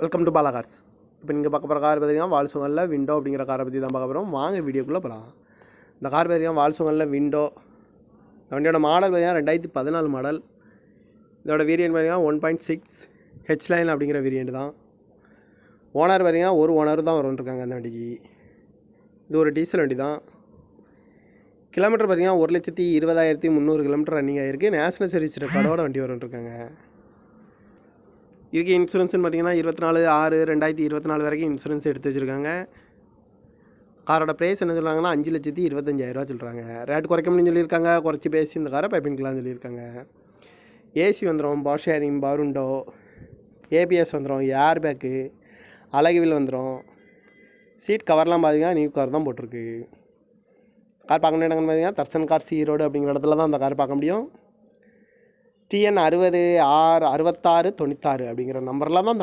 Welcome to Bala cars. இப்போ நீங்கள் பார்க்க போகிற கார் பார்த்தீங்கன்னா வால்சுங்கலில் விண்டோ அப்படிங்கிற காரை பற்றி தான் பார்க்க போகிறோம். வாங்க வீடியோக்குள்ளே போகலாம். இந்த கார் பார்த்தீங்கன்னா வால்சுங்கலில் விண்டோ. இந்த வண்டியோட மாடல் பார்த்தீங்கன்னா 2014 மாடல். இதோட வேரியன்ட் பார்த்தீங்கன்னா 1.6 ஹெச்லைன் அப்படிங்கிற வேரியன்ட் தான். ஓனர் பார்த்தீங்கன்னா ஒரு ஓனர் தான் வரும்ன்ருக்காங்க அந்த வண்டிக்கு. இது ஒரு டீசல் வண்டி தான். கிலோமீட்டர் பார்த்தீங்கன்னா 1,20,300 கிலோமீட்டர் ரன்னிங் ஆகிருக்கு. நேஷனல் சர்வீஸ் ரெக்கார்டோட வண்டி வரும்ன்ருக்காங்க. இதுக்கு இன்சூரன்ஸ்னு பார்த்தீங்கன்னா 24/6/2024 வரைக்கும் இன்சூரன்ஸ் எடுத்து வச்சுருக்காங்க. காரோட ப்ரைஸ் என்ன சொல்கிறாங்கன்னா 5,25,000 சொல்கிறாங்க. ரேட் குறைக்க முடியும்னு சொல்லியிருக்காங்க. குறைச்சி பேசி இந்த காரை பைப்பிங்கலாம்னு சொல்லியிருக்காங்க. ஏசி வந்துடும், power sharing, power window, ABS வந்துடும், ஏர் பேக்கு, அழகுவில் வந்துடும். சீட் கவர்லாம் பார்த்தீங்கன்னா நியூ கார் தான் போட்டிருக்கு. கார் பார்க்க முடியும் இடங்கன்னு பார்த்தீங்கன்னா தர்சன் கார் ஈரோடு அப்படிங்கிற இடத்துல தான் அந்த கார் பார்க்க முடியும். TN 60 66 96 அப்படிங்கிற நம்பரில் தான் அந்த